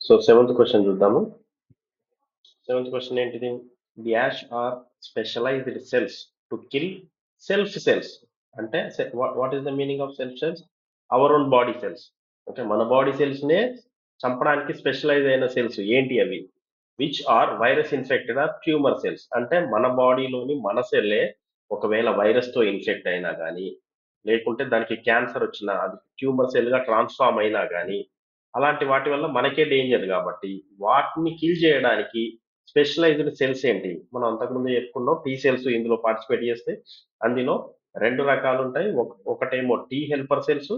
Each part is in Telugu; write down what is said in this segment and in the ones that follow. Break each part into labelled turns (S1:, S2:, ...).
S1: సో సెవెంత్ క్వశ్చన్ చూద్దాము. సెవెంత్ క్వశ్చన్ ఏంటిది? Dash are specialized cells to kill self cells. అంటే what is the meaning of self cells? Our own body cells. Okay, మన బాడీ సెల్స్ నే చంపడానికి స్పెషలైజ్ అయిన సెల్స్ ఏంటి అవి? Which are virus infected or tumour cells. అంటే మన బాడీలోని మన సెల్లే ఒకవేళ వైరస్ తో ఇన్ఫెక్ట్ అయినా కానీ, లేకుంటే దానికి క్యాన్సర్ వచ్చినా, అది ట్యూమర్ సెల్ గా ట్రాన్స్ఫార్మ్ అయినా కానీ, అలాంటి వాటి వల్ల మనకే డేంజర్ కాబట్టి వాటిని కిల్ చేయడానికి స్పెషలైజ్డ్ సెల్స్ ఏంటి? మనం అంతకుముందు చెప్పుకున్నాం టీ సెల్స్ ఇందులో పార్టిసిపేట్ చేస్తే. అందులో రెండు రకాలు ఉంటాయి. ఒకటేమో టీ హెల్పర్ సెల్స్,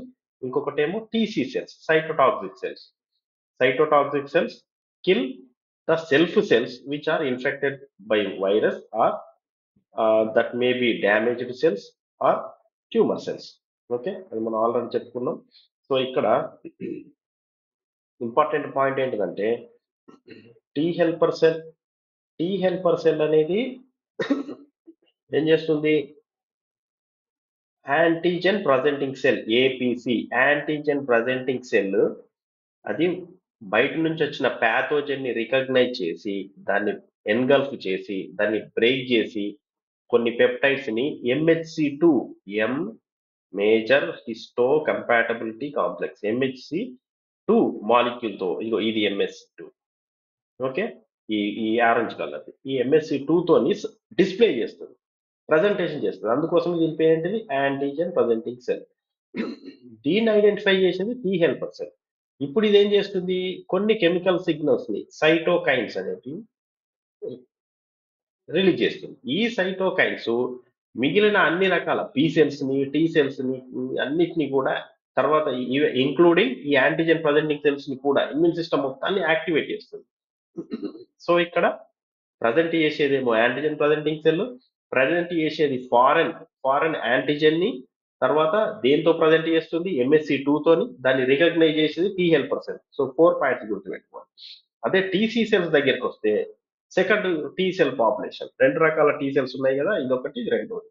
S1: ఇంకొకటేమో TC cells, cytotoxic cells. Cytotoxic cells kill the self cells which are infected by virus, or that may be damaged cells or tumor cells. Okay, అది మనం ఆల్రెడీ చెప్పుకున్నాం. సో ఇక్కడ ఇంపార్టెంట్ పాయింట్ ఏంటిదంటే, టీ హెల్పర్ సెల్ అనేది ఏం చేస్తుంది? Antigen presenting cell, APC, antigen presenting cell. అది బయట నుంచి వచ్చిన ప్యాథోజన్ ని రికగ్నైజ్ చేసి, దాన్ని ఎన్గల్ఫ్ చేసి, దాన్ని బ్రేక్ చేసి, కొన్ని పెప్టైడ్స్ ని MHC2, M major histo compatibility complex, MHC2 molecule తో, ఇగో ఇది MHC2. ఓకే, ఈ ఈ ఆరెంజ్ కలర్, ఈ MHC2 తోని డిస్ప్లే చేస్తుంది, ప్రజెంటేషన్ చేస్తుంది. అందుకోసం దీని పేరు ఏంటిది? Antigen presenting cell. దీన్ని ఐడెంటిఫై చేసేది టీ హెల్పర్ సెల్. ఇప్పుడు ఇది ఏం చేస్తుంది? కొన్ని కెమికల్ సిగ్నల్స్ ని, సైటోకైన్స్ అనేవి రిలీజ్ చేస్తుంది. ఈ సైటోకైన్స్ మిగిలిన అన్ని రకాల పి సెల్స్ ని, టీ సెల్స్ ని, అన్నిటిని కూడా, తర్వాత ఇంక్లూడింగ్ ఈ యాంటీజెన్ ప్రజెంటింగ్ సెల్స్ ని కూడా, ఇమ్యూన్ సిస్టమ్ మొత్తాన్ని యాక్టివేట్ చేస్తుంది. సో ఇక్కడ ప్రజెంట్ చేసేదేమో యాంటీజెన్ ప్రజెంటింగ్ సెల్, ప్రజెంట్ చేసేది ఫారెన్ యాంటీజెన్ ని, తర్వాత దేంతో ప్రజెంట్ చేస్తుంది? MSC2 తోని. దాన్ని రికగ్నైజ్ చేసేది T helper cell. So 4 points గుర్తుపెట్టుకోవాలి. అదే టీసీ సెల్స్ దగ్గరికి వస్తే, సెకండ్ టీ సెల్ పాపులేషన్, రెండు రకాల టీ సెల్స్ ఉన్నాయి కదా, ఇదొకటి ఇది రెండోది.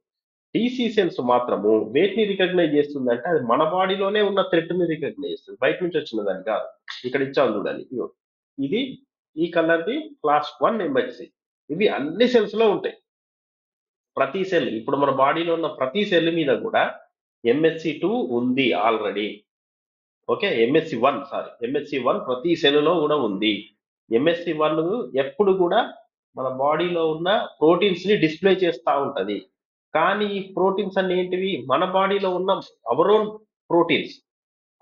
S1: టీసీ సెల్స్ మాత్రము వేటిని రికగ్నైజ్ చేస్తుందంటే, అది మన బాడీలోనే ఉన్న థ్రెట్ ని రికగ్నైజ్ చేస్తుంది, బయట నుంచి వచ్చిన దాన్ని కాదు. ఇక్కడ ఇచ్చాను చూడండి, ఇగో ఇది ఈ కలర్ది క్లాస్ 1 MHC. ఇవి అన్ని సెల్స్ లో ఉంటాయి. ప్రతి సెల్, ఇప్పుడు మన బాడీలో ఉన్న ప్రతి సెల్ మీద కూడా MSC2 ఉంది ఆల్రెడీ. ఓకే, MSC1 ప్రతి సెల్లో కూడా ఉంది. MSC1 ఎప్పుడు కూడా మన బాడీలో ఉన్న ప్రోటీన్స్ ని డిస్ప్లే చేస్తూ ఉంటది. కానీ ఈ ప్రోటీన్స్ అన్ని ఏంటివి? మన బాడీలో ఉన్న our own proteins,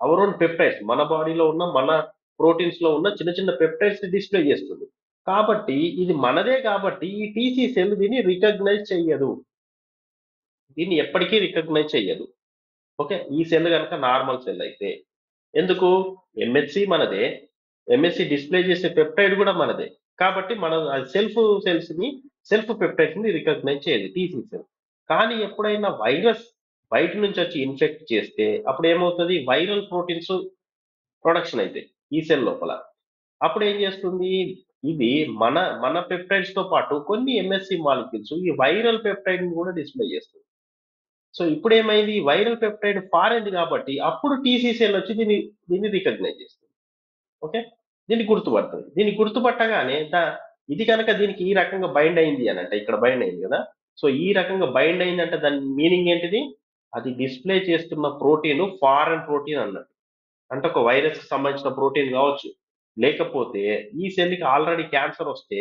S1: our own peptides, మన బాడీలో ఉన్న మన ప్రోటీన్స్ లో ఉన్న చిన్న చిన్న పెప్టైడ్స్ ని డిస్ప్లే చేస్తుంది. కాబట్టి ఇది మనదే, కాబట్టి ఈ టీసీ సెల్ దీన్ని రికగ్నైజ్ చెయ్యదు, దీన్ని ఎప్పటికీ రికగ్నైజ్ చెయ్యదు. ఓకే, ఈ సెల్ కనుక నార్మల్ సెల్ అయితే. ఎందుకు? MHC మనదే, MHC డిస్ప్లే చేసే పెప్టైడ్ కూడా మనదే, కాబట్టి మన సెల్ఫ్ సెల్స్ ని, సెల్ఫ్ పెప్టైడ్స్ ని రికగ్నైజ్ చేయదు టీసీ సెల్. కానీ ఎప్పుడైనా వైరస్ బయట నుంచి వచ్చి ఇన్ఫెక్ట్ చేస్తే అప్పుడు ఏమవుతుంది? వైరల్ ప్రోటీన్స్ ప్రొడక్షన్ అయితే ఈ సెల్ లోపల. అప్పుడు ఏం చేస్తుంది? ఇది మన మన పెప్టైడ్స్ తో పాటు కొన్ని MSC మాలిక్యూల్స్ ఈ వైరల్ పెప్టైడ్ ని కూడా డిస్ప్లే చేస్తుంది. సో ఇప్పుడు ఏమైంది? వైరల్ పెప్టైడ్ ఫారెన్ కాబట్టి అప్పుడు టీసీ సెల్ వచ్చి దీన్ని రికగ్నైజ్ చేస్తుంది. ఓకే, దీన్ని గుర్తుపడుతుంది. దీన్ని గుర్తుపట్టగానే ఇది కనుక దీనికి ఈ రకంగా బైండ్ అయింది అని అంటే, ఇక్కడ బైండ్ అయింది కదా, సో ఈ రకంగా బైండ్ అయిందంటే దాని మీనింగ్ ఏంటిది? అది డిస్ప్లే చేస్తున్న ప్రోటీన్ ఫారెన్ ప్రోటీన్ అన్నట్టు. అంటే ఒక వైరస్ కి సంబంధించిన ప్రోటీన్ కావచ్చు, లేకపోతే ఈ సెల్కి ఆల్రెడీ క్యాన్సర్ వస్తే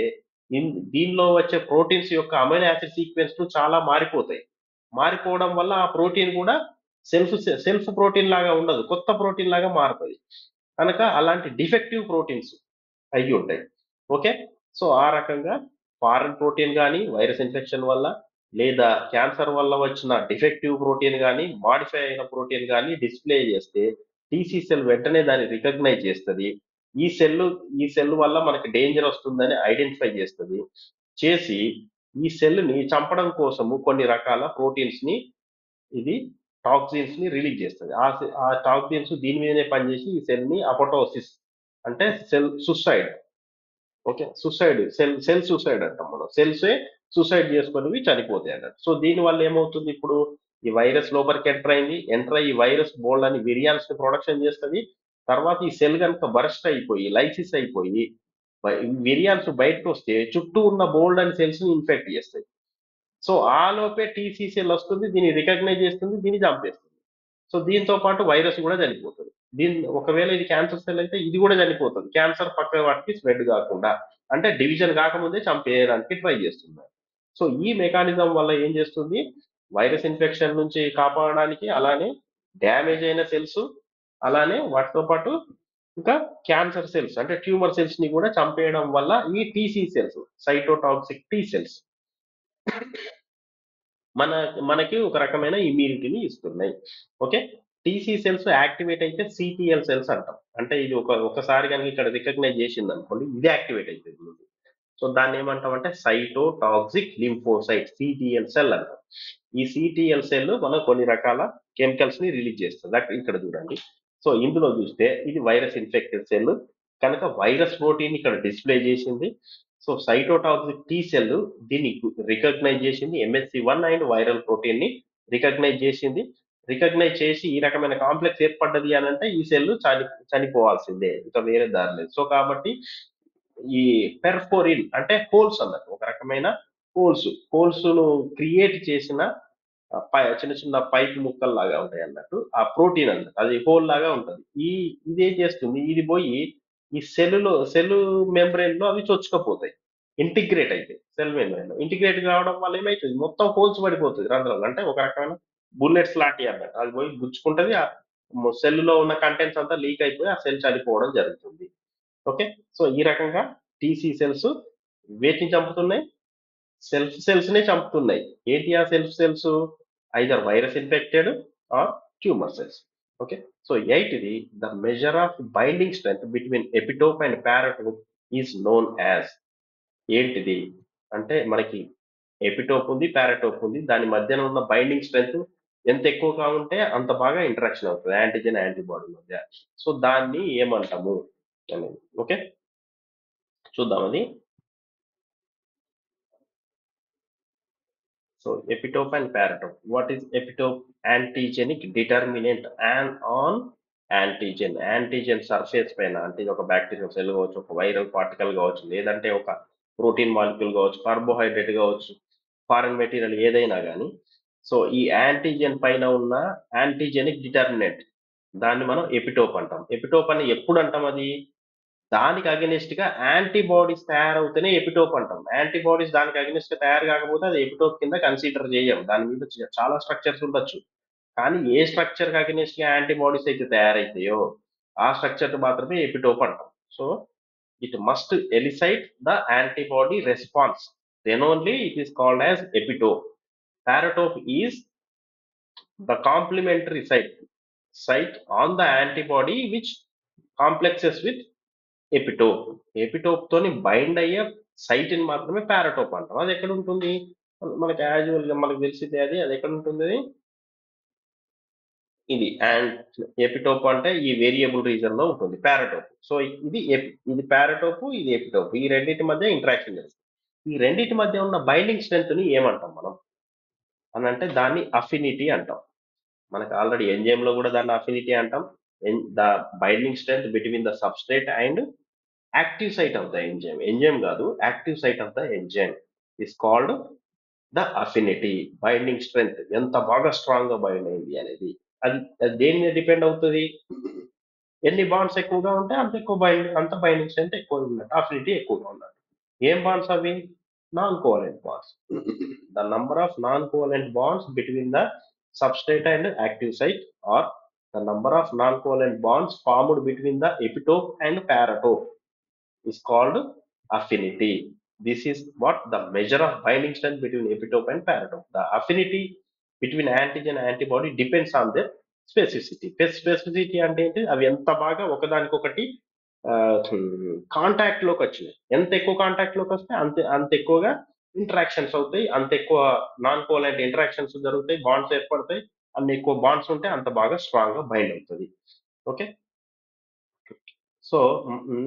S1: దీనిలో వచ్చే ప్రోటీన్స్ యొక్క అమైనో యాసిడ్ సీక్వెన్స్ చాలా మారిపోతాయి. మారిపోవడం వల్ల ఆ ప్రోటీన్ కూడా సెల్ఫ్ సెల్ఫ్ ప్రోటీన్ లాగా ఉండదు, కొత్త ప్రోటీన్ లాగా మారుతుంది. కనుక అలాంటి డిఫెక్టివ్ ప్రోటీన్స్ అయ్యి ఉంటాయి. ఓకే, సో ఆ రకంగా ఫారెన్ ప్రోటీన్ కానీ వైరస్ ఇన్ఫెక్షన్ వల్ల, లేదా క్యాన్సర్ వల్ల వచ్చిన డిఫెక్టివ్ ప్రోటీన్ కానీ, మాడిఫై అయిన ప్రోటీన్ కానీ డిస్ప్లే చేస్తే టీసీ సెల్ వెంటనే దాన్ని రికగ్నైజ్ చేస్తుంది. ఈ సెల్ ఈ సెల్ వల్ల మనకి డేంజర్ వస్తుందని ఐడెంటిఫై చేస్తుంది. చేసి ఈ సెల్ ని చంపడం కోసము కొన్ని రకాల ప్రోటీన్స్ ని, ఇది టాక్సిన్స్ ని రిలీజ్ చేస్తుంది. ఆ టాక్సిన్స్ దీని మీదనే పనిచేసి ఈ సెల్ ని అపోటోసిస్, అంటే cell suicide. Okay, cell suicide అంటాం మనం. సెల్సే సూసైడ్ చేసుకునేవి చనిపోతాయి అన్నట్టు. సో దీని వల్ల ఏమవుతుంది? ఇప్పుడు ఈ వైరస్ లోపలికి ఎంటర్ అయింది, ఎంటర్ అయ్యి వైరస్ బోల్డ్ అని విరియాన్స్ ని ప్రొడక్షన్ చేస్తుంది. తర్వాత ఈ సెల్ కనుక బరస్ట్ అయిపోయి లైసిస్ అయిపోయి విరియాన్స్ బయటకు వస్తే చుట్టూ ఉన్న బోల్డ్ అండ్ సెల్స్ ని ఇన్ఫెక్ట్ చేస్తాయి. సో ఆ లోపే టీసీ సెల్ వస్తుంది, దీన్ని రికగ్నైజ్ చేస్తుంది, దీన్ని చంపేస్తుంది. సో దీంతో పాటు వైరస్ కూడా చనిపోతుంది. ఒకవేళ ఇది క్యాన్సర్ సెల్ అయితే ఇది కూడా చనిపోతుంది, క్యాన్సర్ పక్క వాటికి స్ప్రెడ్ కాకుండా. అంటే డివిజన్ కాకముందే చంపేయడానికి ట్రై చేస్తున్నారు. సో ఈ మెకానిజం వల్ల ఏం చేస్తుంది, వైరస్ ఇన్ఫెక్షన్ నుంచి కాపాడడానికి, అలానే డ్యామేజ్ అయిన సెల్స్, అలానే వాటితో పాటు ఇంకా క్యాన్సర్ సెల్స్ అంటే ట్యూమర్ సెల్స్ ని కూడా చంపేయడం వల్ల ఈ TC cells, cytotoxic T cells, మన మనకి ఒక రకమైన ఇమ్యూనిటీని ఇస్తున్నాయి. ఓకే, టీసీ సెల్స్ యాక్టివేట్ అయితే సిటిఎల్ సెల్స్ అంటాం. అంటే ఇది ఒకసారి కనుక ఇక్కడ రికగ్నైజ్ చేసింది అనుకోండి, ఇది యాక్టివేట్ అవుతుంది. సో దాన్ని ఏమంటాం అంటే సైటోటాక్సిక్ లింఫోసైట్, సిటిఎల్ సెల్ అంటాం. ఈ సిటిఎల్ సెల్ మనం కొన్ని రకాల కెమికల్స్ ని రిలీజ్ చేస్తుంది. ఇక్కడ చూడండి. సో ఇందులో చూస్తే ఇది వైరస్ ఇన్ఫెక్టెడ్ సెల్ కనుక వైరస్ ప్రోటీన్ ఇక్కడ డిస్ప్లే చేసింది. సో సైటోటాక్సిక్ టీ సెల్ దీన్ని రికగ్నైజ్ చేసింది, MSC1 అండ్ వైరల్ ప్రోటీన్ ని రికగ్నైజ్ చేసింది. రికగ్నైజ్ చేసి ఈ రకమైన కాంప్లెక్స్ ఏర్పడ్డది అని అంటే ఈ సెల్ చనిపోవాల్సిందే, ఇంకా వేరే దారి లేదు. సో కాబట్టి ఈ పెర్ఫోరిన్ అంటే హోల్స్ అన్నట్టు, ఒక రకమైన హోల్స్ ను క్రియేట్ చేసిన చిన్న చిన్న పైప్ ముక్కలు లాగా ఉంటాయి అన్నట్టు, ఆ ప్రోటీన్ అన్నట్టు అది హోల్ లాగా ఉంటది. ఇదేం చేస్తుంది, ఇది పోయి ఈ సెల్ మెంబ్రెయిన్ లో అవి చొచ్చుకపోతాయి, ఇంటిగ్రేట్ అయితే సెల్ మెంబ్రెయిన్ లో ఇంటిగ్రేట్ కావడం వల్ల ఏమైతుంది, మొత్తం హోల్స్ పడిపోతుంది రంధ్రాలు. అంటే ఒక రకమైన బుల్లెట్స్ లాంటివి అన్నట్టు, అది పోయి గుచ్చుకుంటది, ఆ సెల్ లో ఉన్న కంటెంట్స్ అంతా లీక్ అయిపోయి ఆ సెల్ చనిపోవడం జరుగుతుంది. ఓకే, సో ఈ రకంగా టీసీ సెల్స్ వేటిని చంపుతున్నాయి, సెల్స్ నే చంపుతున్నాయి. ఏంటి ఆ cells, either virus infected or tumour cells. Okay, so ఎయిట్ది, the measure of binding strength between epitope and paratope is known as. ఏంటిది అంటే మనకి ఎపిటోప్ ఉంది, పారాటోప్ ఉంది, దాని మధ్యన ఉన్న బైండింగ్ స్ట్రెంత్ ఎంత ఎక్కువగా ఉంటే అంత బాగా ఇంటరాక్షన్ అవుతుంది యాంటీజెన్ యాంటీబాడీ మధ్య. సో దాన్ని ఏమంటాము అనేది. ఓకే, చూద్దాం అది. So epitope and paratope. What is epitope? Antigenic determinant and on antigen. Antigen surface పైన, అంటే ఇది ఒక బ్యాక్టీరియల్ సెల్ కావచ్చు, ఒక వైరల్ పార్టికల్ కావచ్చు, లేదంటే ఒక ప్రోటీన్ మాలిక్యూల్ కావచ్చు, కార్బోహైడ్రేట్ కావచ్చు, ఫారెన్ మెటీరియల్ ఏదైనా కానీ. సో ఈ యాంటీజెన్ పైన ఉన్న యాంటీజెనిక్ డిటర్మినెంట్, దాన్ని మనం ఎపిటోప్ అంటాం. ఎపిటోప్ అని ఎప్పుడు అంటాం, అది దానికి అగెనిస్ట్ గా యాంటీబాడీస్ తయారవుతేనే ఎపిటోప్ అంటాం. యాంటీబాడీస్ దానికి అగెనిస్ట్ గా తయారు కాకపోతే అది ఎపిటోప్ కింద కన్సిడర్ చేయం. దాని మీద చాలా స్ట్రక్చర్స్ ఉండొచ్చు, కానీ ఏ స్ట్రక్చర్ కి అగెనిస్ట్ గా యాంటీబాడీస్ అయితే తయారైతాయో ఆ స్ట్రక్చర్ మాత్రమే ఎపిటోప్ అంటాం. So it must elicit the antibody response, then only it is called as epitope. Paratope is the complementary site on the antibody which complexes with epitope. Epitope తోని బైండ్ అయ్యే సైట్ ని మాత్రమే పారాటోప్ అంటాం. అది ఎక్కడ ఉంటుంది, మనకి యాజువల్ గా మనకు తెలిసిందే. అది ఎక్కడ ఉంటుంది, ఇది అండ్ ఎపిటోప్ అంటే ఈ వేరియబుల్ రీజన్ లో ఉంటుంది పారాటోప్. సో ఇది పారాటోప్, ఇది ఎపిటోప్, ఈ రెండింటి మధ్య ఇంటరాక్షన్ జరుగుతుంది. ఈ రెండింటి మధ్య ఉన్న బైండింగ్ స్ట్రెంత్ ని ఏమంటాం మనం అని అంటే దాన్ని అఫినిటీ అంటాం. మనకు ఆల్రెడీ ఎంజైమ్ లో కూడా దాన్ని అఫినిటీ అంటాం. The binding strength between the substrate and active site of the enzyme కాదు, active site of the enzyme is called the affinity. Binding strength ఎంత బాగా స్ట్రాంగ్ గా బైండ్ అయింది అనేది, అది దేని మీద డిపెండ్ అవుతుంది, ఎన్ని బాండ్స్ ఎక్కువగా ఉంటే అంత బైండింగ్ స్ట్రెంత్ ఎక్కువ ఉన్నట్టు, అఫినిటీ ఎక్కువగా ఉన్నట్టు. ఏం బాండ్స్ అవి, non covalent bonds. The number of non covalent bonds between the substrate and active site, or the number of non-covalent bonds formed between the epitope and paratope is called affinity. This is what the measure of binding strength between epitope and paratope. The affinity between antigen and antibody depends on their specificity. Specificity అంటే ఏంటి, అవి ఎంత బాగా ఒకదానికొకటి కాంటాక్ట్ లోకి వచ్చినాయి. ఎంత ఎక్కువ కాంటాక్ట్ లోకి వస్తే అంత ఎక్కువగా ఇంటరాక్షన్స్ అవుతాయి, అంత ఎక్కువ నాన్ కోవలెంట్ ఇంటరాక్షన్స్ జరుగుతాయి, బాండ్స్ ఏర్పడతాయి. అన్ని ఎక్కువ బాండ్స్ ఉంటే అంత బాగా స్ట్రాంగ్ గా బైండ్ అవుతుంది. Okay, so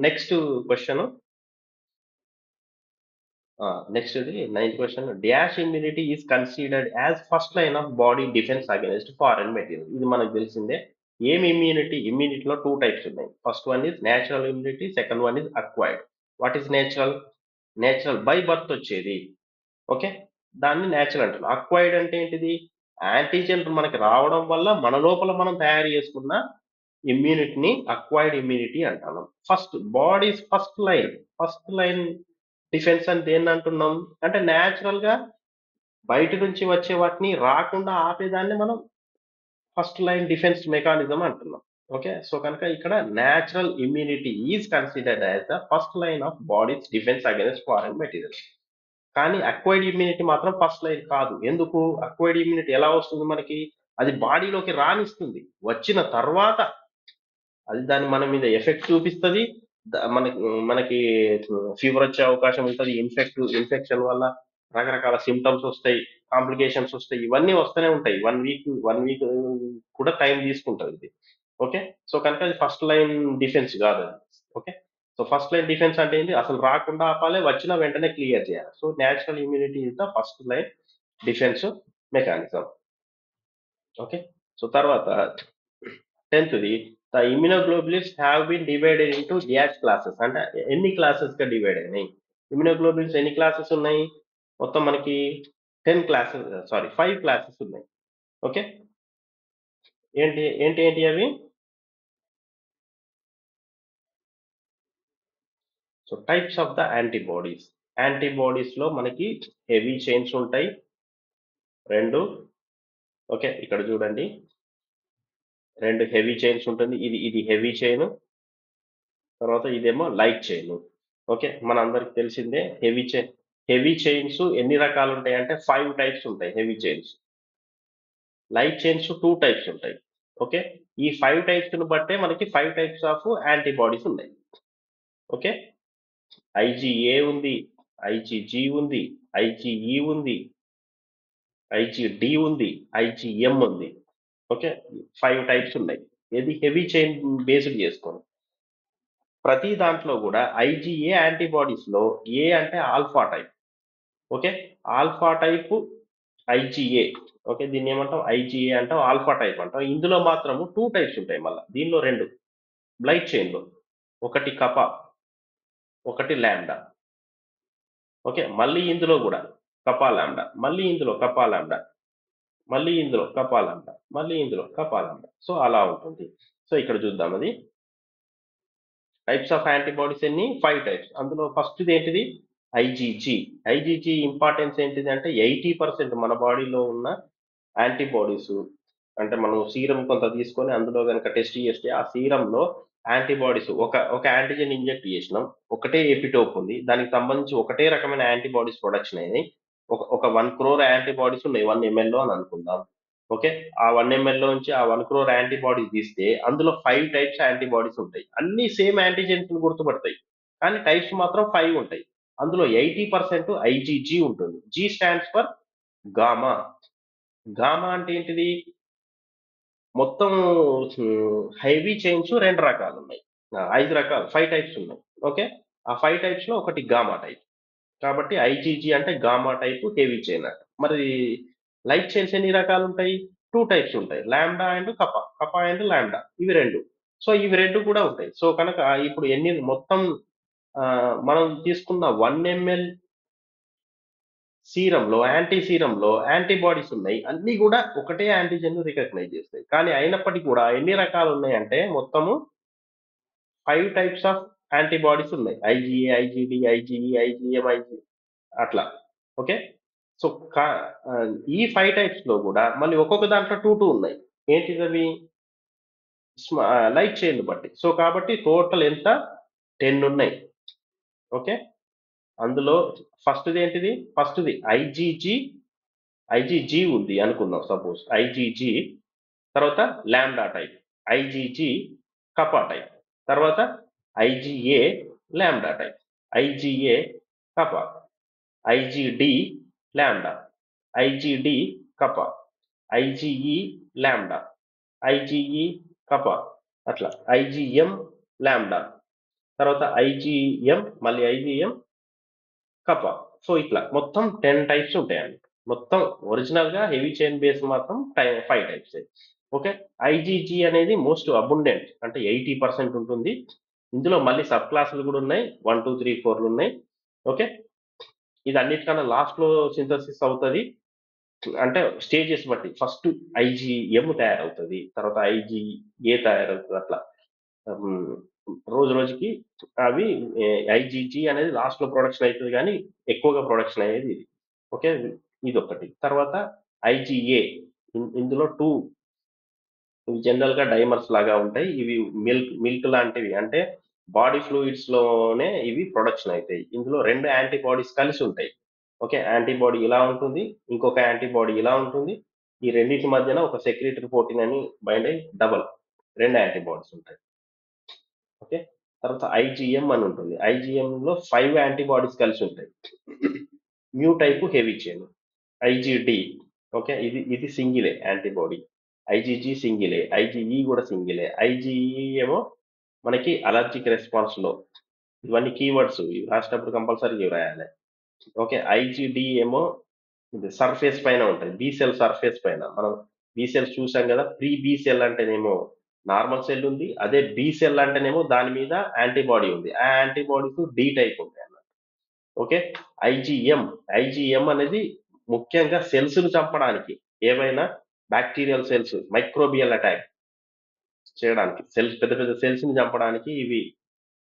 S1: next question, next ninth question. Dash immunity is considered as first line of body defence against foreign material. ఇది మనకు తెలిసిందే. ఏం ఇమ్యూనిటీలో 2 టైప్స్ ఉన్నాయి. First one is natural immunity, second one is acquired. What is natural? Natural by birth వచ్చేది. ఓకే, దాన్ని నేచురల్ అంటారు. అక్వైర్డ్ అంటే ఏంటిది? యాంటీజెన్ మనకి రావడం వల్ల మన లోపల మనం తయారు చేసుకున్న ఇమ్యూనిటీని అక్వైర్డ్ ఇమ్యూనిటీ అంటాము. బాడీస్ ఫస్ట్ లైన్ డిఫెన్స్ అని దేన్ని అంటున్నాం అంటే న్యాచురల్ గా బయట నుంచి వచ్చే వాటిని రాకుండా ఆపేదాన్ని మనం ఫస్ట్ లైన్ డిఫెన్స్ మెకానిజం అంటున్నాం. ఓకే, సో కనుక ఇక్కడ natural immunity is considered as the first line of bodies defence against foreign materials. కానీ అక్వైర్డ్ ఇమ్యూనిటీ మాత్రం ఫస్ట్ లైన్ కాదు. ఎందుకు? అక్వైర్డ్ ఇమ్యూనిటీ ఎలా వస్తుంది మనకి? అది బాడీలోకి రానిస్తుంది, వచ్చిన తర్వాత అది దాని మన మీద ఎఫెక్ట్ చూపిస్తుంది. మనకి మనకి ఫీవర్ వచ్చే అవకాశం ఉంటుంది, ఇన్ఫెక్షన్ వల్ల రకరకాల సిమ్టమ్స్ వస్తాయి, కాంప్లికేషన్స్ వస్తాయి, ఇవన్నీ వస్తూనే ఉంటాయి. వన్ వీక్ కూడా టైం తీసుకుంటుంది ఇది. ఓకే, సో కనుక అది ఫస్ట్ లైన్ డిఫెన్స్ కాదు అది. Okay, so first line defence అంటే ఏంటి? అసలు రాకుండా ఆపాలి, వచ్చిన వెంటనే క్లియర్ చేయాలి. So natural immunity is the first line defence mechanism. Okay, so తర్వాత 10th the immunoglobulins have been divided into gas classes. అంటే ఎన్ని క్లాసెస్ గా డివైడ్ అయినాయి? ఇమ్యునోగ్లోబులిన్స్ ఎన్ని క్లాసెస్ ఉన్నాయి? మొత్తం మనకి 5 క్లాసెస్ ఉన్నాయి. ఓకే, ఏంటి ఏంటి ఏంటి అవి? So types of the antibodies లో మనకి హెవీ చైన్స్ ఉంటాయి 2. ఓకే, ఇక్కడ చూడండి, 2 హెవీ చైన్స్ ఉంటుంది. ఇది హెవీ చైన్, తర్వాత ఇదేమో లైట్ చైన్. ఓకే, మన అందరికి తెలిసిందే హెవీ చైన్స్ ఎన్ని రకాలు ఉంటాయి అంటే 5 టైప్స్ ఉంటాయి heavy chains. Light chains 2 types ఉంటాయి. ఓకే, ఈ 5 టైప్స్ ను బట్టే మనకి 5 టైప్స్ ఆఫ్ యాంటీబాడీస్ ఉన్నాయి. ఓకే, ఐజీఏ ఉంది, ఐజీజీ ఉంది, ఐజీఈ ఉంది, ఐజీడి ఉంది, ఐజీఎం ఉంది. ఓకే, 5 టైప్స్ ఉన్నాయి. ఇది హెవీ చైన్ బేస్డ్ చేసుకోండి. ప్రతి దాంట్లో కూడా ఐజీఏ యాంటీబాడీస్ లో ఏ అంటే alpha type. Okay, alpha type IGA. Okay, దీన్ని ఏమంటాం? ఐజీఏ అంటాం, ఆల్ఫా టైప్ అంటాం. ఇందులో మాత్రము 2 టైప్స్ ఉంటాయి. మళ్ళీ దీనిలో 2 లైట్ చైన్ లో, ఒకటి కపా, ఒకటి ల్యాండా. ఓకే, మళ్ళీ ఇందులో కూడా కపా ల్యాండా, మళ్ళీ ఇందులో కపా ల్యాండా, మళ్ళీ ఇందులో కపా ల్యాండా, మళ్ళీ ఇందులో కపా ల్యాండా. సో అలా ఉంటుంది. సో ఇక్కడ చూద్దాం, అది టైప్స్ ఆఫ్ యాంటీబాడీస్ ఎన్ని? 5 టైప్స్. అందులో ఫస్ట్ ఏంటిది? ఐజీజీ. ఐజీజీ ఇంపార్టెన్స్ ఏంటిది అంటే 80% మన బాడీలో ఉన్న యాంటీబాడీస్, అంటే మనం సీరం కొంత తీసుకొని అందులో కనుక టెస్ట్ చేస్తే ఆ సీరంలో యాంటీబాడీస్ ఒక యాంటీజెన్ ఇంజెక్ట్ చేసినాం, ఒకటే ఎపిటోప్ ఉంది, దానికి సంబంధించి ఒకటే రకమైన యాంటీబాడీస్ ప్రొడక్షన్ అయినాయి. ఒక 1 crore యాంటీబాడీస్ ఉన్నాయి 1 ml లో అని అనుకుందాం. ఓకే, ఆ 1 ml లో నుంచి ఆ 1 crore యాంటీబాడీస్ తీస్తే అందులో 5 టైప్స్ యాంటీబాడీస్ ఉంటాయి. అన్ని సేమ్ యాంటీజెన్స్ గుర్తుపడతాయి, కానీ టైప్స్ మాత్రం 5 ఉంటాయి. అందులో 80% ఐజీజీ ఉంటుంది. G stands for gamma. Gamma అంటే ఏంటిది? మొత్తం హెవీ చైన్స్ 2 రకాలు ఉన్నాయి, 5 రకాలు, 5 టైప్స్ ఉన్నాయి. ఓకే, ఆ 5 టైప్స్ లో ఒకటి గామా టైప్. కాబట్టి ఐజీజీ అంటే గామా టైప్ హెవీ చైన్ అంట. మరి లైట్ చైన్స్ ఎన్ని రకాలు ఉంటాయి? 2 టైప్స్ ఉంటాయి, lambda and kappa and lambda, ఇవి 2. సో ఇవి 2 కూడా ఉంటాయి. సో కనుక ఇప్పుడు ఎన్ని మొత్తం మనం తీసుకున్న 1 ml సీరంలో యాంటీబాడీస్ ఉన్నాయి, అన్ని కూడా ఒకటే యాంటీజెన్ రికగ్నైజ్ చేస్తాయి. కానీ అయినప్పటికీ కూడా ఎన్ని రకాలు ఉన్నాయి అంటే మొత్తము 5 టైప్స్ ఆఫ్ యాంటీబాడీస్ ఉన్నాయి. ఐజీఏ, ఐజీడి, ఐజీఈ, ఐజీఎం, అట్లా. ఓకే, సో ఈ 5 టైప్స్ లో కూడా మళ్ళీ ఒక్కొక్క దాంట్లో 2 ఉన్నాయి. ఏంటిది అవి? లైట్ చైన్ బట్టి. సో కాబట్టి టోటల్ ఎంత? 10 ఉన్నాయి. ఓకే, అందులో ఫస్ట్ది ఐజీజీ ఉంది అనుకుందాం. సపోజ్ ఐజీజీ, తర్వాత lambda type, IgG kappa type, తర్వాత IGA lambda type, IGA kappa, ఐజీడి lambda, ఐజీడి kappa, IgE lambda, IgE kappa, అట్లా ఐజీఎం లాంబ్డా, తర్వాత ఐజీఎం, మళ్ళీ ఐజీఎం కపా. సో ఇట్లా మొత్తం 10 టైప్స్ ఉంటాయండి. మొత్తం ఒరిజినల్ గా హెవీ చైన్ బేస్ మాత్రం 5 టైప్స్. ఓకే. ఐజీజీ అనేది మోస్ట్ అబుండెంట్ అంటే 80% ఉంటుంది. ఇందులో మళ్ళీ సబ్ క్లాసులు కూడా ఉన్నాయి. 1, 2, 3, 4 ఉన్నాయి. ఓకే. ఇది అన్నిటికన్నా లాస్ట్‌లో సింథసిస్ అవుతది. అంటే స్టేజెస్ బట్టి ఫస్ట్ ఐజీఎం తయారవుతది. తర్వాత ఐజీఏ తయారవుతది అట్లా. హ్మ్. రోజు రోజుకి అవి ఐజీజీ అనేది లాస్ట్‌లో ప్రొడక్షన్ అయితది గానీ, ఎక్కువగా ప్రొడక్షన్ అయ్యేది ఇది. ఓకే. ఇదొకటి. తర్వాత ఐజీఏ ఇందులో 2 ఇవి జనరల్‌గా డైమర్స్ లాగా ఉంటాయి. ఇవి మిల్క్ లాంటివి. అంటే బాడీ ఫ్లూయిడ్స్ లోనే ఇవి ప్రొడక్షన్ అయితాయి. ఇందులో 2 యాంటీబాడీస్ కలిసి ఉంటాయి. ఓకే. యాంటీబాడీ ఇలా ఉంటుంది. ఇంకొక యాంటీబాడీ ఇలా ఉంటుంది. ఈ రెండిటి మధ్యన ఒక సెక్రీటరీ ప్రోటీన్ అని బైండ్ అయ్యి 2 యాంటీబాడీస్ ఉంటాయి. ఓకే. తర్వాత ఐజీఎం అని ఉంటుంది. ఐజీఎంలో 5 యాంటీబాడీస్ కలిసి ఉంటాయి. New type heavy chain. IgD okay. ఇది సింగిలే యాంటీబాడీ. ఐజీజీ సింగిలే. ఐజీఈ కూడా సింగిలే. ఐజీఈ ఏమో మనకి అలర్జిక్ రెస్పాన్స్‌లో ఇవన్నీ కీవర్డ్స్ ఇవి రాసేటప్పుడు కంపల్సరీ ఇవి రాయాలి. ఓకే. ఐజీడీ ఏమో ఇది సర్ఫేస్ పైన ఉంటది. బి సెల్ సర్ఫేస్ పైన. మనం బి సెల్స్ చూసాం గదా! ప్రీ బి సెల్ అంటేనేమో నార్మల్ సెల్ ఉంది. అదే బి సెల్ అంటేనేమో దాని మీద యాంటీబాడీ ఉంది. ఆ యాంటీబాడీస్ డి టైప్ ఉంటాయన్నమాట. ఓకే. ఐజీఎం, ఐజీఎం అనేది ముఖ్యంగా సెల్స్‌ని చంపడానికి. ఏవైనా బాక్టీరియల్ సెల్స్, మైక్రోబియల్ అటాక్ చేయడానికి. సెల్స్ పెద్ద పెద్ద సెల్స్‌ని చంపడానికి ఇవి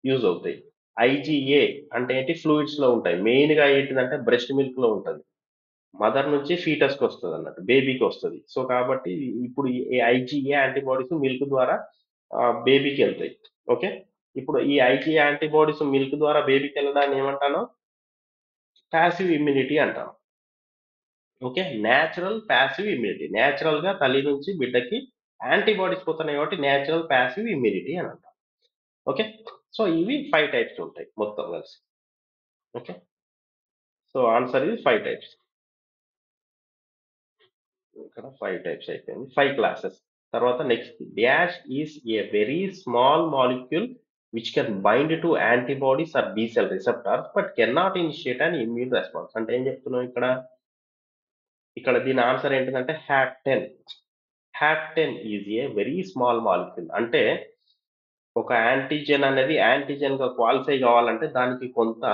S1: యూజ్ అవుతాయి. ఐజీఏ అంటే ఏంటి ఫ్లూయిడ్స్‌లో ఉంటాయి. మెయిన్‌గా ఏంటిదంటే బ్రెస్ట్ మిల్క్‌లో ఉంటది. మదర్ నుంచి ఫీటస్‌కొస్తదన్నట్టు. బేబీకొస్తది. సో, కాబట్టి ఇప్పుడు ఈ ఐజీఏ యాంటీబాడీస్ మిల్క్ ద్వారా బేబీకెళ్తాయి. ఓకే. ఇప్పుడు ఈ ఐజీ యాంటీబాడీస్ మిల్క్ ద్వారా బేబీకెళ్ళడాన్ని ఏమంటాను? పాసివ్ ఇమ్యూనిటీ అంటాం. ఓకే. Natural passive immunity. నేచురల్‌గా తల్లి నుంచి బిడ్డకి యాంటీబాడీస్ పోతున్నాయి కాబట్టి నేచురల్ పాసివ్ ఇమ్యూనిటీ అని అంటాం. ఓకే. సో, ఇవి 5 టైప్స్ ఉంటాయి మొత్తం కలిసి. Okay. So, answer is 5 types. ఇక్కడ 5 టైప్స్ అయిపోయింది. 5 క్లాసెస్. తర్వాత next dash is a very small molecule which can bind to antibodies R B cell receptors but cannot initiate an immune response. అంటే ఏం చెప్తున్నాం ఇక్కడ? ఇక్కడ దీని ఆన్సర్ ఏంటిదంటే హ్యాప్10. హ్యాప్10 is a very small molecule. అంటే ఒక యాంటిజెన్ అనేది యాంటిజెన్‌గా క్వాలిఫై గావాలంటే దానికి కొంత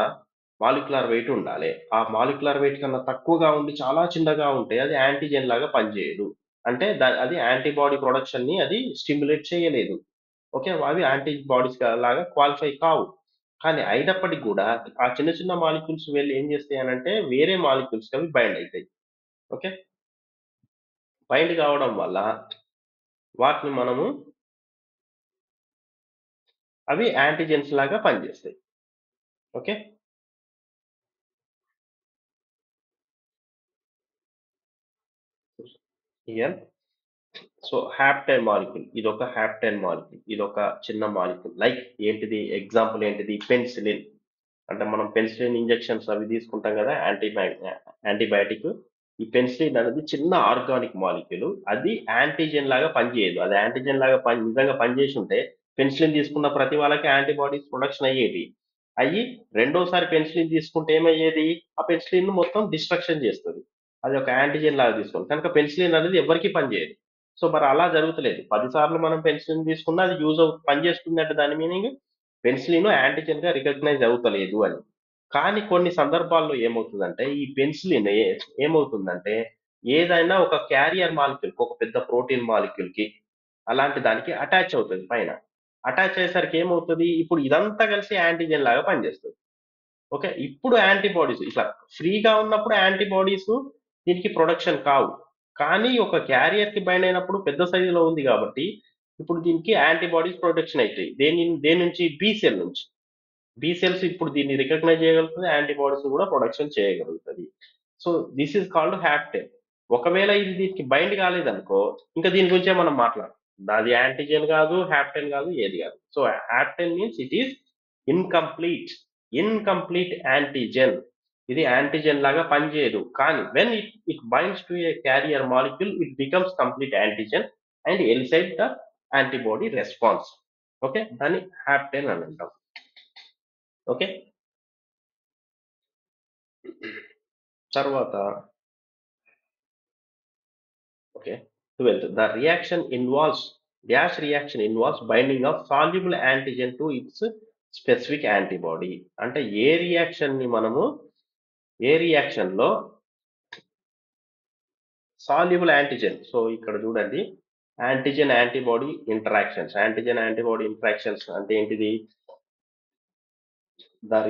S1: మాలిక్యులర్ వెయిట్ ఉండాలి. ఆ మాలిక్యులర్ వెయిట్ కన్నా తక్కువగా ఉండి చాలా చిన్నగా ఉంటే అది యాంటిజెన్ లాగా పనిజేయదు. అంటే అది యాంటీబాడీ ప్రొడక్షన్‌ని అది స్టిమ్యులేట్ చేయలేదు. ఓకే. అవి యాంటీబాడీస్ లాగా క్వాలిఫై కావు. కానీ అయినప్పటికి గూడా ఆ చిన్న చిన్న మాలిక్యూల్స్ వెళ్లి ఏం చేస్తాయనంటే వేరే మాలిక్యూల్స్‌కి అవి బైండ్ అయితాయి. ఓకే. బైండ్ కావడం వల్ల వాటిని మనము అవి యాంటిజెన్స్ లాగా పనిచేస్తాయి. Okay. Here so, hapten molecule. ఇదొక హాప్టైన్ మాలిక్యూల్. ఇదొక చిన్న మాలిక్యూల్. లైక్ ఏంటిది? ఎగ్జాంపుల్ ఏంటిది? పెనిసిలిన్. అంటే మనం పెనిసిలిన్ ఇంజెక్షన్స్ అవి తీసుకుంటాం గదా! యాంటీబయాటిక్. ఈ పెనిసిలిన్ అనేది చిన్న ఆర్గానిక్ మాలిక్యూల్. అది యాంటిజెన్ లాగా పనిచేయదు. అది యాంటిజెన్ లాగా నిజంగా పనిజేసుంటే పెనిసిలిన్ తీసుకున్న ప్రతి వాళ్ళకి యాంటీబాడీస్ ప్రొడక్షన్ అయ్యేటియి. అయ్యి రెండోసారి పెనిసిలిన్ తీసుకుంటే ఏమయ్యేది? ఆ పెనిసిలిన్‌ని మొత్తం డిస్ట్రక్షన్ చేస్తది. అది ఒక యాంటిజెన్ లాగా తీసుకోవాలి. కనుక పెనిసిలిన్ అనేది ఎవ్వరికీ పనిచేయదు. సో, మరి అలా జరుగుతలేదు. 10 సార్లు మనం పెనిసిలిన్ తీసుకున్నా అది పనిచేస్తుందంటే దాని మీనింగ్ పెనిసిలిన్ యాంటిజెన్‌గా రికగ్నైజ్ అవుతలేదు అని. కానీ కొన్ని సందర్భాల్లో ఏమవుతదంటే, ఈ పెనిసిలిన్ ఏమవుతుందంటే, ఏదైనా ఒక క్యారియర్ మాలిక్యూల్‌కి ఒక పెద్ద ప్రోటీన్ మాలిక్యూల్‌కి అలాంటి దానికి అటాచ్ అవుతది పైన. అటాచ్ అయ్యేసరికి ఏమవుతది, ఇప్పుడు ఇదంతా కలిసి యాంటిజెన్ లాగా పనిచేస్తది. ఓకే. ఇప్పుడు యాంటీబాడీస్ ఇట్లా ఫ్రీగా ఉన్నప్పుడు యాంటీబాడీస్ దీనికి ప్రొడక్షన్ కావు. కానీ ఒక క్యారియర్‌కి బైండ్ అయినప్పుడు పెద్ద సైజ్‌లో ఉంది గాబట్టి, ఇప్పుడు దీనికి యాంటీబాడీస్ ప్రొటెక్షన్ అయితాయి. దేని నుంచి? బి సెల్ నుంచి. బి సెల్స్ ఇప్పుడు దీన్ని రికగ్నైజ్ చేయగలుగుతది. యాంటీబాడీస్‌ని గూడా ప్రొడక్షన్ చేయగలుగుతది. So, this is called hapten. ఒకవేళ ఇది దీనికి బైండ్ కాలేదనుకో, ఇంక దీని గురించే మనం మాట్లాడం. అది యాంటిజెన్ గాదు, హ్యాప్టెన్ గాదు, ఏది గాదు. So, hapten means it is incomplete. Incomplete antigen. ఇది యాంటిజెన్ లాగా పనిచేయదు. కానీ when it binds to a carrier molecule it becomes complete antigen and elicit the antibody response. Okay. దాన్ని హ్యాప్టెన్ అని అంటాం. ఓకే. తర్వాత okay. 12th, the reaction involves dash reaction involves binding of soluble antigen to its specific antibody. అంటే ఏ రియాక్షన్ లో సాల్యుబుల్ యాంటిజెన్, సో ఇక్కడ చూడండి, యాంటిజెన్ యాంటీబాడీ ఇంటరాక్షన్స్. అంటే ఏంటిది? The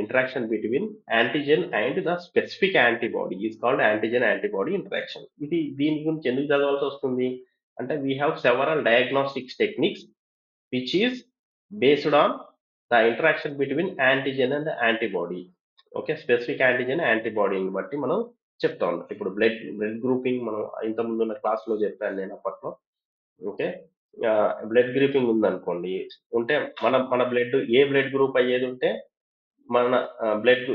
S1: interaction between antigen and the specific antibody is called antigen antibody interaction. ఇది దీని గురించి ఎందుకు చదవాల్సి వస్తుంది అంటే, we have several diagnostics techniques which is based on the interaction between antigen and the antibody. Okay, specific antigen యాంటీబాడీని బట్టి మనం చెప్తా ఉన్నాం. ఇప్పుడు బ్లడ్ గ్రూపింగ్ మనం ఇంత ముందున్న క్లాస్ లో చెప్పాను నేను అప్పట్లో. ఓకే, బ్లడ్ గ్రూపింగ్ ఉందనుకోండి, ఉంటే మన బ్లడ్ గ్రూప్ అయ్యేది ఉంటే మన బ్లడ్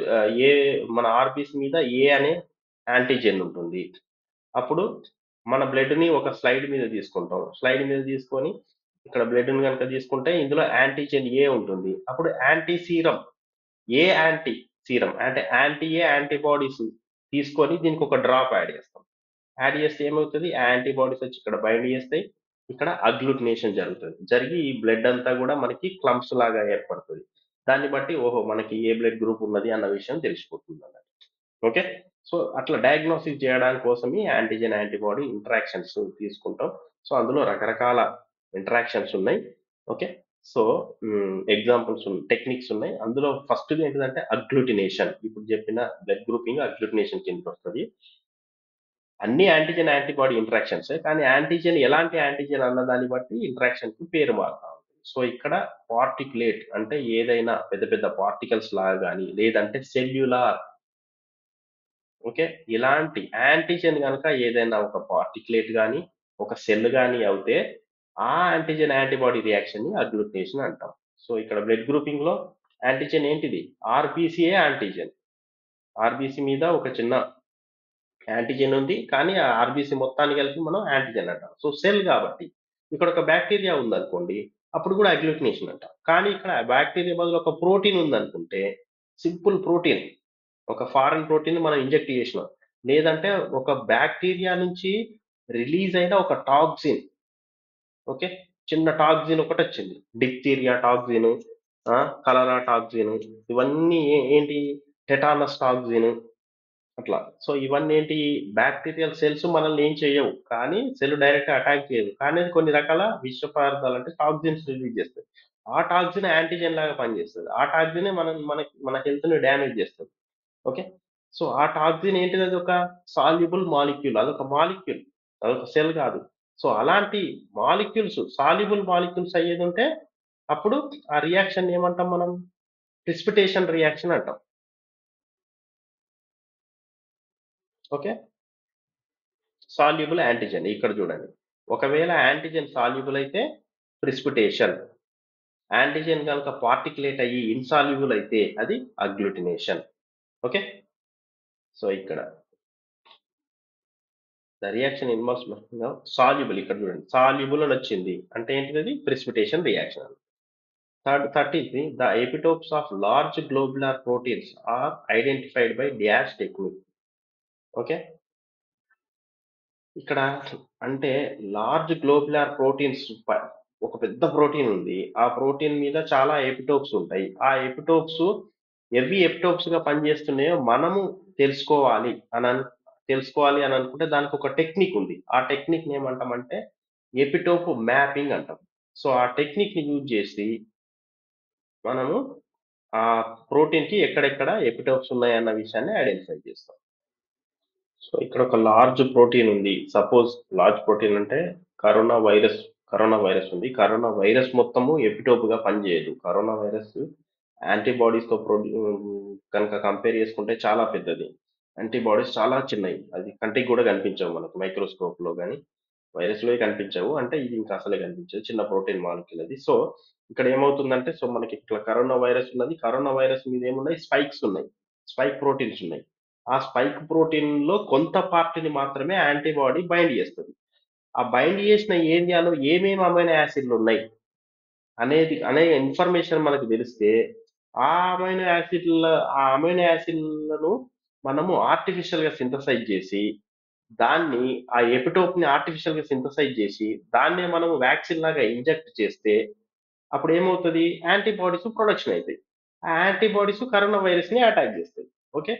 S1: ఏ మన ఆర్బీసీ మీద ఏ అనే యాంటీజెన్ ఉంటుంది. అప్పుడు మన బ్లడ్ ని ఒక స్లైడ్ మీద తీసుకుంటాం. స్లైడ్ మీద తీసుకొని ఇక్కడ బ్లడ్ ని కనుక తీసుకుంటే ఇందులో యాంటీజెన్ ఏ ఉంటుంది. అప్పుడు యాంటీ సీరం అంటే యాంటీ యాంటీబాడీస్ తీసుకొని దీనికి ఒక డ్రాప్ యాడ్ చేస్తాం. యాడ్ చేస్తే ఏమవుతుంది? యాంటీబాడీస్ వచ్చి ఇక్కడ బైండ్ చేస్తాయి, ఇక్కడ అగ్లూటినేషన్ జరుగుతుంది. జరిగి ఈ బ్లడ్ అంతా కూడా మనకి క్లమ్స్ లాగా ఏర్పడుతుంది. దాన్ని బట్టి ఓహో మనకి ఏ బ్లడ్ గ్రూప్ ఉన్నది అన్న విషయం తెలిసిపోతుంది అన్నమాట. ఓకే, సో అట్లా డయాగ్నోసిస్ చేయడానికి కోసమే యాంటీజెన్ యాంటీబాడీ ఇంటరాక్షన్స్ తీసుకుంటాం. సో అందులో రకరకాల ఇంటరాక్షన్స్ ఉన్నాయి. ఓకే, సో ఎగ్జాంపుల్స్ టెక్నిక్స్ ఉన్నాయి. అందులో ఫస్ట్ ఏంటిదంటే అగ్లూటినేషన్. ఇప్పుడు చెప్పిన బ్లడ్ గ్రూపింగ్ అగ్లూటినేషన్ కిందకి వస్తుంది. అన్ని యాంటీజెన్ యాంటీబాడీ ఇంటరాక్షన్స్, కానీ యాంటీజెన్ ఎలాంటి యాంటీజెన్ అన్న దాన్ని బట్టి ఇంటరాక్షన్ కి పేరు మారుతా ఉంటుంది. సో ఇక్కడ పార్టికులేట్ అంటే ఏదైనా పెద్ద పెద్ద పార్టికల్స్ లాగా కానీ, లేదంటే సెల్యులార్. ఓకే, ఇలాంటి యాంటీజెన్ కనుక ఏదైనా ఒక పార్టికులేట్ కానీ ఒక సెల్ కానీ అవుతే ఆ యాంటీజెన్ యాంటీబాడీ రియాక్షన్ ని అగ్లూటినేషన్ అంటాం. సో ఇక్కడ బ్లడ్ గ్రూపింగ్ లో యాంటీజెన్ ఏంటిది? ఆర్బీసీఏ యాంటీజెన్. ఆర్బీసీ మీద ఒక చిన్న యాంటీజెన్ ఉంది, కానీ ఆ ఆర్బీసీ మొత్తాన్ని కలిపి మనం యాంటీజెన్ అంటాం. సో సెల్ కాబట్టి ఇక్కడ ఒక బ్యాక్టీరియా ఉందనుకోండి, అప్పుడు కూడా అగ్లూటినేషన్ అంటాం. కానీ ఇక్కడ బ్యాక్టీరియా బదులు ఒక ప్రోటీన్ ఉందనుకుంటే, సింపుల్ ప్రోటీన్, ఒక ఫారెన్ ప్రోటీన్ మనం ఇంజెక్ట్ చేసినాం, లేదంటే ఒక బ్యాక్టీరియా నుంచి రిలీజ్ అయిన ఒక టాక్సిన్. ఓకే, చిన్న టాక్సిన్ ఒకటి వచ్చింది, డిప్తీరియా టాక్సిన్, కలరా టాక్సిన్, ఇవన్నీ ఏంటి? టెటానస్ టాక్సిన్, అట్లా. సో ఇవన్నీ ఏంటి? బ్యాక్టీరియల్ సెల్స్ మనల్ని ఏం చేయవు, కానీ సెల్ డైరెక్ట్ అటాక్ చేయదు, కానీ కొన్ని రకాల విష పదార్థాలు అంటే టాక్సిన్స్ రిలీజ్ చేస్తాయి. ఆ టాక్సిన్ యాంటీజెన్ లాగా పనిచేస్తుంది. ఆ టాక్సినే మన హెల్త్ ని డ్యామేజ్ చేస్తుంది. ఓకే, సో ఆ టాక్సిన్ ఏంటిది? అది ఒక సాల్యుబుల్ మాలిక్యూల్, అదొక సెల్ కాదు. సో అలాంటి సాల్యుబుల్ మాలిక్యూల్స్ అయ్యేది ఉంటే అప్పుడు ఆ రియాక్షన్ ఏమంటాం మనం? ప్రిసిపిటేషన్ రియాక్షన్ అంటాం. ఓకే, సాల్యుబుల్ యాంటీజెన్ ఇక్కడ చూడండి, ఒకవేళ యాంటీజెన్ సాల్యుబుల్ అయితే ప్రిసిపిటేషన్, యాంటీజెన్ కనుక పార్టికులేట్ అయ్యి ఇన్సాల్యుబుల్ అయితే అది అగ్లూటినేషన్. ఓకే, సో ఇక్కడ ద రియాక్షన్ ఇన్వాల్వ్స్ సాల్యుబుల్, ఇక్కడ చూడండి సాల్యుబుల్ అని వచ్చింది అంటే ఏంటిది? అది precipitation reaction. Third is the epitopes of large globular proteins are identified by dash technique. Okay, ఇక్కడ అంటే లార్జ్ గ్లోబులర్ ప్రోటీన్స్, ఒక పెద్ద ప్రోటీన్ ఉంది, ఆ ప్రోటీన్ మీద చాలా ఎపిటోప్స్ ఉంటాయి. ఆ ఎపిటోప్స్ ఎవి ఎపిటోప్స్ గా పనిచేస్తున్నాయో మనము తెలుసుకోవాలి అని అనుకుంటే దానికి ఒక టెక్నిక్ ఉంది. ఆ టెక్నిక్ ఏమంటామంటే ఎపిటోప్ మ్యాపింగ్ అంటాం. సో ఆ టెక్నిక్ ని యూజ్ చేసి మనము ఆ ప్రోటీన్ కి ఎక్కడెక్కడ ఎపిటోప్స్ ఉన్నాయన్న విషయాన్ని ఐడెంటిఫై చేస్తాం. సో ఇక్కడ ఒక లార్జ్ ప్రోటీన్ ఉంది. సపోజ్ లార్జ్ ప్రోటీన్ అంటే కరోనా వైరస్ ఉంది. కరోనా వైరస్ మొత్తము ఎపిటోప్ గా పనిచేయదు. కరోనా వైరస్ యాంటీబాడీస్ తో కనుక కంపేర్ చేసుకుంటే చాలా పెద్దది. యాంటీబాడీస్ చాలా చిన్నవి, అది కంటికి కూడా కనిపించవు మనకు మైక్రోస్కోప్ లో కానీ, వైరస్ లో కనిపించవు. అంటే ఇది ఇంకా అసలే కనిపించదు, చిన్న ప్రోటీన్ మాలిక్యూల్ అది. సో ఇక్కడ ఏమవుతుందంటే, సో మనకి ఇట్లా కరోనా వైరస్ ఉన్నది, కరోనా వైరస్ మీద ఏమున్నాయి? స్పైక్స్ ఉన్నాయి, స్పైక్ ప్రోటీన్స్ ఉన్నాయి. ఆ స్పైక్ ప్రోటీన్ లో కొంత పార్టీని మాత్రమే యాంటీబాడీ బైండ్ చేస్తుంది. ఆ బైండ్ చేసిన ఏరియాలో ఏమేమి అమైనో యాసిడ్లు ఉన్నాయి అనే ఇన్ఫర్మేషన్ మనకు తెలిస్తే ఆ అమైనో యాసిడ్లను మనము ఆర్టిఫిషియల్ గా సింథసైజ్ చేసి దాన్ని ఆ ఎపిటోప్‌ని ఆర్టిఫిషియల్‌గా సింథసైజ్ చేసి, దాన్నే మనం వ్యాక్సిన్ లాగా ఇంజెక్ట్ చేస్తే, అప్పుడేమవుతది? యాంటీబాడీస్ ప్రొడక్షన్ అయితాయి. ఆ యాంటీబాడీస్ కరోనా వైరస్‌ని అటాక్ చేస్తాయి. ఓకే.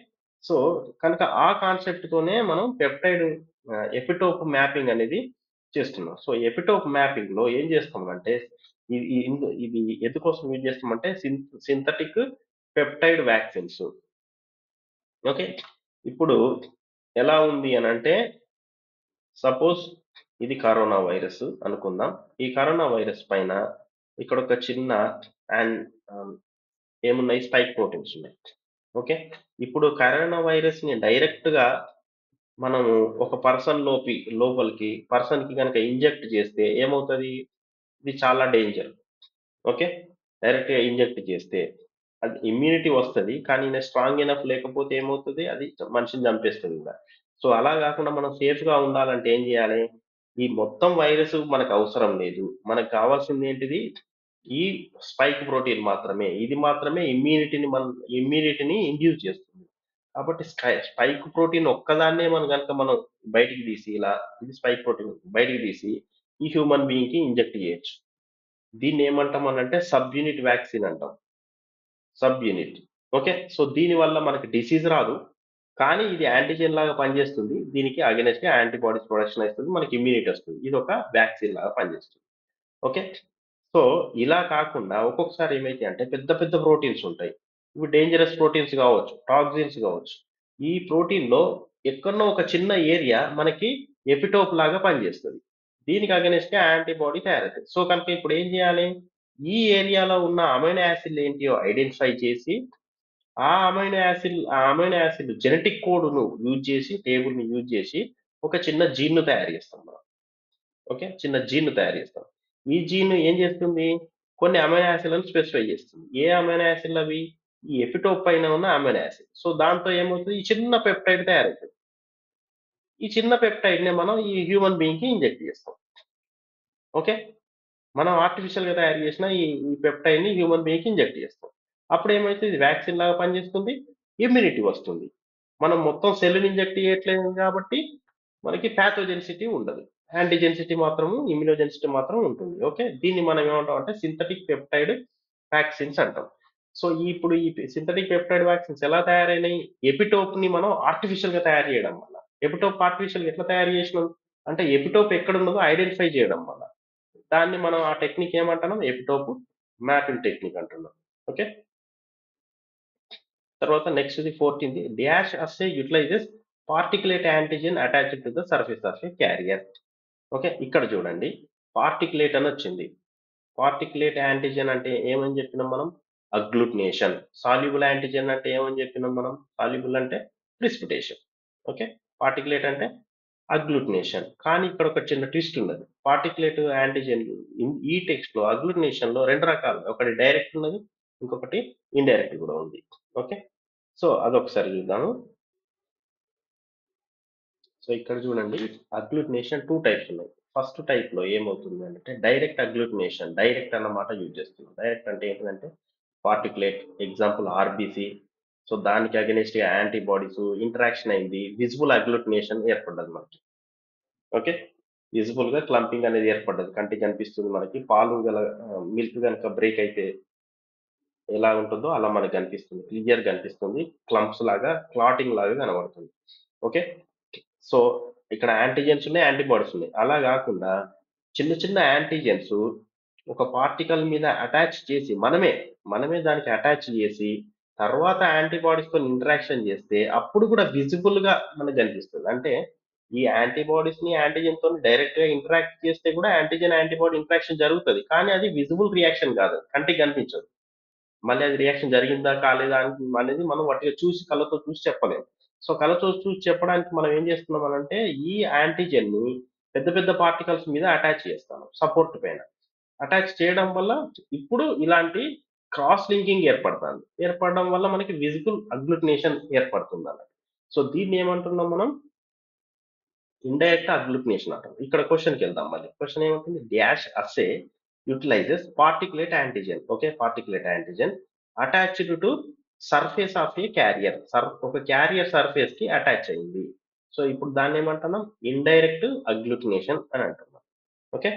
S1: సో, కనుక ఆ కాన్సెప్ట్‌తోనే మనం పెప్టైడ్ ఎపిటోప్ మ్యాపింగ్ అనేది చేస్తున్నాం. సో, ఎపిటోప్ మ్యాపింగ్‌లో ఏం చేస్తామంటే, ఇది ఎందుకోసం యూజ్ చేస్తామంటే సింథటిక్ పెప్టైడ్ వ్యాక్సిన్స్. ఓకే. ఇప్పుడు ఎలా ఉంది అనంటే, సపోజ్ ఇది కరోనా వైరస్ అనుకుందాం. ఈ కరోనా వైరస్ పైన ఇక్కడొక చిన్న అండ్ ఆహ్, ఏమున్నాయి? స్పైక్ ప్రోటీన్స్ ఉన్నాయి. ఓకే. ఇప్పుడు కరోనా వైరస్‌ని డైరెక్ట్‌గా మనము ఒక లోపలికి పర్సన్‌కి గనక ఇంజెక్ట్ చేస్తే ఏమవుతది? ఇది చాలా డేంజర్. ఓకే. డైరెక్ట్‌గా ఇంజెక్ట్ చేస్తే అది ఇమ్యూనిటీ వస్తది. కానీ స్ట్రాంగ్ ఎనఫ్ లేకపోతే ఏమవుతది? అది మనిషిని చంపేస్తది గూడా. సో, అలా గాకుండా మనం సేఫ్‌గా ఉండాలంటే ఏం జేయాలి? ఈ మొత్తం వైరస్ మనకవసరం లేదు. మనకు కావాల్సిందేంటిది? ఈ స్పైక్ ప్రోటీన్ మాత్రమే. ఇది మాత్రమే ఇమ్యూనిటీని ఇండ్యూస్ చేస్తుంది. కాబట్టి స్పైక్ ప్రోటీన్ ఒక్కదాన్నే మనం బయటికి తీసి ఇది స్పైక్ ప్రోటీన్ బయటికి తీసి ఈ హ్యూమన్ బీయింగ్‌కి ఇంజెక్ట్ జేయొచ్చు. దీన్నేమంటామనంటే సబ్ యూనిట్ వ్యాక్సిన్ అంటాం. Sub unit. ఓకే. సో, దీనివల్ల మనకి డిసీజ్ రాదు. కానీ ఇది యాంటిజెన్ లాగా పనిచేస్తుంది. దీనికి అగైనెస్ట్‌గా యాంటీబాడీస్ ప్రొడక్షన్ అయితది. మనకి ఇమ్యూనిటీ వస్తుంది. ఇదొక వ్యాక్సిన్ లాగా పనిచేస్తుంది. ఓకే. సో, ఇలా కాకుండా ఒక్కొక్కసారి ఏమైతాయంటే పెద్ద పెద్ద ప్రోటీన్స్ ఉంటాయి. ఇవి డేంజరస్ ప్రోటీన్స్ గావచ్చు, టాక్సిన్స్ గావచ్చు. ఈ ప్రోటీన్‌లో ఎక్కడనో ఒక చిన్న ఏరియా మనకి ఎపిటోప్ లాగా పనిచేస్తది. దీనికి అగైనెస్ట్‌గా యాంటీబాడీ తయారైతది. సో, కనుక ఇప్పుడు ఏం జేయాలి? ఈ ఏరియాలో ఉన్న అమైనో యాసిడ్‌లు ఏంటియో ఐడెంటిఫై చేసి, ఆ అమైనో యాసిడ్ జెనెటిక్ కోడ్‌ను యూజ్ చేసి, టేబుల్‌ని యూజ్ చేసి ఒక చిన్న జీన్‌ను తయారు చేస్తాం మనం. ఓకే. చిన్న జీన్‌ని తయారు చేస్తాం. ఈ జీన్ ఏం చేస్తుంది? కొన్ని అమైనో యాసిడ్‌లను స్పెసిఫై చేస్తుంది. ఏ అమైనో యాసిడ్‌లవి? ఈ ఎపిటోప్ పైన ఉన్న అమైనో యాసిడ్. సో, దాంతో ఏమవుతది? ఈ చిన్న పెప్టైడ్ తయారైతది. ఈ చిన్న పెప్టైడ్‌ని మనం ఈ హ్యూమన్ బీయింగ్‌కి ఇంజెక్ట్ చేస్తాం. ఓకే. మనం ఆర్టిఫిషియల్‌గా తయారు చేసిన ఈ పెప్టైడ్‌ని హ్యూమన్ బీయింగ్‌కి ఇంజెక్ట్ చేస్తాం. అప్పుడేమైతది? ఇది వ్యాక్సిన్ లాగా పనిచేస్తుంది. ఇమ్యూనిటీ వస్తుంది. మనం మొత్తం సెల్‌ని ఇంజెక్ట్ చేయట్లేదు కాబట్టి మనకి పాథోజెనిసిటీ ఉండదు. యాంటీజెనిసిటీ మాత్రము, ఇమ్యునోజెనిసిటీ మాత్రం ఉంటుంది. ఓకే. దీన్ని మనం ఏమంటామంటే సింథటిక్ పెప్టైడ్ వ్యాక్సిన్స్ అంటాం. సో, ఇప్పుడు ఈ సింథటిక్ పెప్టైడ్ వ్యాక్సిన్స్ ఎలా తయారైనయి? ఎపిటోప్‌ని మనం ఆర్టిఫిషియల్‌గా తయారు చేయడం వల్ల. ఎపిటోప్ ఆర్టిఫిషియల్‌గా ఎట్లా తయారు చేసినాం? అంటే ఎపిటోప్ ఎక్కడున్నదో ఐడెంటిఫై చేయడం వల్ల. దాన్ని మనం ఆ టెక్నిక్ ఏమంటున్నాం? ఎపిటోప్ మ్యాపింగ్ టెక్నిక్ అంటున్నాం. ఓకే. తర్వాత నెక్స్ట్‌ది 14థ్ dash assay utilises particulate antigen attached to the surface of a carrier. Okay. ఇక్కడ చూడండి. పార్టిక్యులేట్ అనొచ్చింది. పార్టిక్యులేట్ యాంటిజెన్ అంటే ఏమని చెప్పినాం మనం? అగ్గ్లూటినేషన్. సాల్యుబుల్ యాంటిజెన్ అంటే ఏమని చెప్పినాం మనం? సాల్యుబుల్ అంటే ప్రిసిపిటేషన్. ఓకే. పార్టిక్యులేట్ అంటే అగ్గ్లూటినేషన్. కానీ ఇక్కడ ఒక చిన్న ట్విస్ట్ ఉన్నది. పార్టిక్యులేట్ యాంటిజెన్ ఈ టెక్స్ట్‌లో అగ్గ్లూటినేషన్‌లో 2 రకాలు. ఒకటి డైరెక్ట్ ఉన్నది. ఇంకొకటి ఇండైరెక్ట్ కూడా ఉంది. ఓకే. సో, అదొకసారి చూద్దాము. సో, ఇక్కడ చూడండి అగ్గ్లూటినేషన్ 2 టైప్స్ ఉన్నాయి. ఫస్ట్ టైప్‌లో ఏమవుతుంది అంటే డైరెక్ట్ అగ్గ్లూటినేషన్. డైరెక్ట్ అన్న మాట యూజ్ చేస్తున్నాం. డైరెక్ట్ అంటే ఏంటిదంటే పార్టిక్యులేట్ ఎగ్జాంపుల్ ఆర్‌బీసీ. సో, దానికి అగైనెస్ట్‌గా యాంటీబాడీస్ ఇంటరాక్షన్ అయింది. విజిబుల్ అగ్గ్లూటినేషన్ ఏర్పడ్డది మనకి. ఓకే. విజిబుల్‌గా క్లంపింగ్ అనేది ఏర్పడ్డది. కంటికి కనిపిస్తుంది మనకి. మిల్క్ గనుక బ్రేక్ అయితే ఎలా ఉంటుందో అలా మనకు కనిపిస్తుంది. క్లియర్‌గా కనిపిస్తుంది. క్లమ్ప్స్ లాగా, క్లాటింగ్ లాగా కనబడుతుంది. ఓకే. సో, ఇక్కడ యాంటిజెన్స్ ఉన్నాయి, యాంటీబాడీస్ ఉన్నాయి. అలా గాకుండా చిన్న చిన్న యాంటిజెన్స్ ఒక పార్టికల్ మీద అటాచ్ చేసి మనమే దానికి అటాచ్ చేసి తర్వాత యాంటీబాడీస్‌తోని ఇంటరాక్షన్ చేస్తే అప్పుడు కూడా విజిబుల్‌గా మనకు కనిపిస్తది. అంటే ఈ యాంటీబాడీస్‌ని యాంటిజెన్‌తోని డైరెక్ట్‌గా ఇంటరాక్ట్ చేస్తే కూడా యాంటిజెన్, యాంటీబాడీ ఇంటరాక్షన్ జరుగుతది. కానీ అది విజిబుల్ రియాక్షన్ కాదు. కంటికి కనిపించదు. మళ్ళీ అది రియాక్షన్ జరిగిందా? కాలేదా? అనేది మనం వట్టిగా కళ్ళతో చూసి చెప్పలేం. సో, కళ్ళతో చూసి చెప్పడానికి మనం ఏం చేస్తున్నామనంటే, ఈ యాంటిజెన్‌ని పెద్ద పెద్ద పార్టికల్స్ మీద అటాచ్ చేస్తాము. సపోర్ట్ పైన. అటాచ్ చేయడం వల్ల ఇప్పుడు ఇలాంటి క్రాస్ లింకింగ్ ఏర్పడతాంది. ఏర్పడడం వల్ల మనకి విజిబుల్ అగ్గ్లూటినేషన్ ఏర్పడుతుందన్నట్టు. సో, దీన్నేమంటున్నాం మనం? ఇండైరెక్ట్ అగ్గ్లూటినేషన్ అంటాం. ఇక్కడ క్వెషన్‌కెళ్దాం మళ్ళీ. క్వెషన్ ఏమంటుంది? Dash assay utilises particulate antigen. Okay. Particulate antigen attached to surface of a carrier. ఒక క్యారియర్ సర్ఫేస్‌కి అటాచ్ అయింది. సో ఇప్పుడు దాన్ని ఏమంటున్నాం? ఇండైరెక్ట్ అగ్లూటినేషన్ అని అంటున్నాం. ఓకే.